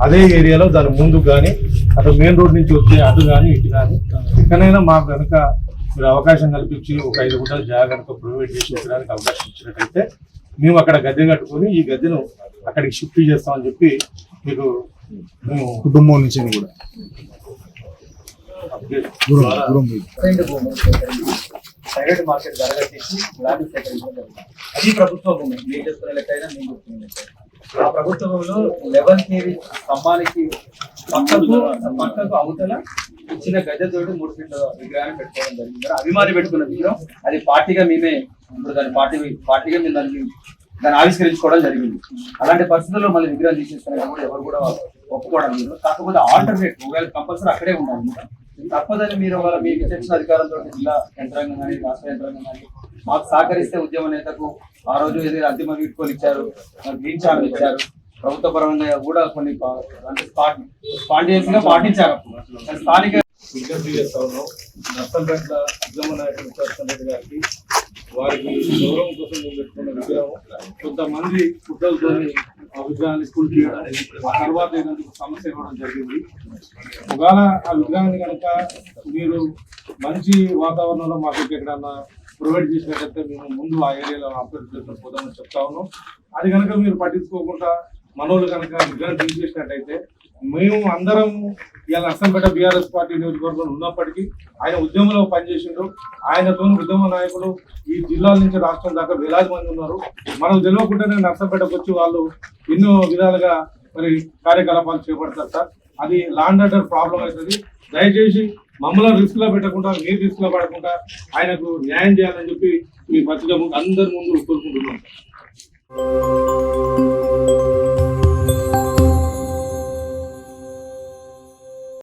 అదే ఏరియాలో దాని ముందు కానీ అటు మెయిన్ రోడ్ నుంచి వచ్చే అటు కానీ ఇటు కానీ ఎక్కడైనా మాకు కనుక మీరు అవకాశం కల్పించి ఒక 5 గుంటల జాగా కనుక ప్రొవైడ్ చేసి ఇచ్చడానికి అవకాశం ఇచ్చినట్టయితే మేము అక్కడ గద్దె కట్టుకొని ఈ గద్దెను అక్కడికి షిఫ్ట్ చేస్తామని చెప్పి మీకు మేము కుటుంబం నుంచి కూడా ప్రైవేట్ మార్కెట్ జరగచ్చేసి ల్యాండ్ సేకరించడం అది ప్రభుత్వ భూమి మీరు చేస్తున్న లెక్కైనా మేము చెప్తున్న లెక్క. ఆ ప్రభుత్వ భూమిలో 11 KV స్తంభానికి పక్కకు అవతల ఇచ్చిన గద్దెతోటి 3 ఫీట్ల విగ్రహాన్ని పెట్టుకోవడం జరిగింది. అభిమాని పెట్టుకున్న విగ్రహం అది పార్టీగా మేమే ఇప్పుడు దాని పార్టీగా మేము దాన్ని ఆవిష్కరించుకోవడం జరిగింది. అలాంటి పరిస్థితుల్లో మళ్ళీ విగ్రహం తీసేస్తున్నా కూడా ఎవరు కూడా ఒప్పుకోవడం లేదు. కాకపోతే ఆల్టర్నేట్ ఒకవేళ కంపల్సరీ అక్కడే ఉండాలి. తప్పదని మీరు మీకు ఇచ్చిన అధికారంతో జిల్లా యంత్రాంగం కానీ రాష్ట్ర యంత్రాంగం కానీ మాకు సహకరిస్తే ఉద్యమ నేతకు ఆ రోజు ఏదైనా అంతిమ వీడ్కోలు ఇచ్చారు, గ్రీన్ ఛానల్ ఇచ్చారు, ప్రభుత్వ పరంగా కూడా కొన్ని అంటే స్పాండియస్ గా పాటించారు. స్థానిక విజ్ఞప్తి చేస్తా ఉన్నాం నర్సంపేట ఉద్యమ నాయకుడు రెడ్డి గారికి వారికి గౌరవం కోసం మేము పెట్టుకున్న విగ్రహం కొంతమంది కుట్రలతో ఆ విగ్రహాన్ని స్కూల్ చేయడం ఆ తర్వాత ఏదైనా సమస్య ఇవ్వడం జరిగింది. ఒకవేళ ఆ విగ్రహాన్ని కనుక మీరు మంచి వాతావరణంలో మాకు ఎక్కడన్నా ప్రొవైడ్ చేసినట్టయితే మేము ముందు ఆ ఏరియాలో ఆపరేట్ చేసుకుని పోదామని చెప్తా ఉన్నాం. అది కనుక మీరు పట్టించుకోకుండా మనోళ్ళు కనుక విగ్రహం తీసేసినట్టయితే మేము అందరం ఇలా నర్సంపేట బీఆర్ఎస్ పార్టీ నియోజకవర్గంలో ఉన్నప్పటికీ ఆయన ఉద్యమంలో పనిచేసిండు. ఆయనతో ఉద్యమ నాయకులు ఈ జిల్లాల నుంచి రాష్ట్రం దాకా వేలాది మంది ఉన్నారు. మనం తెలియకుండానే నర్సంపేటకు వచ్చి వాళ్ళు ఎన్నో విధాలుగా మరి కార్యకలాపాలు చేపడతారు సార్. అది లాండ్ ఆర్డర్ ప్రాబ్లం అవుతుంది. దయచేసి మమ్మల్ని రిస్క్ లో పెట్టకుండా మీరు రిస్క్ లో పడకుండా ఆయనకు న్యాయం చేయాలని చెప్పి మీ పత్రిక అందరి ముందు కోరుకుంటున్నాం.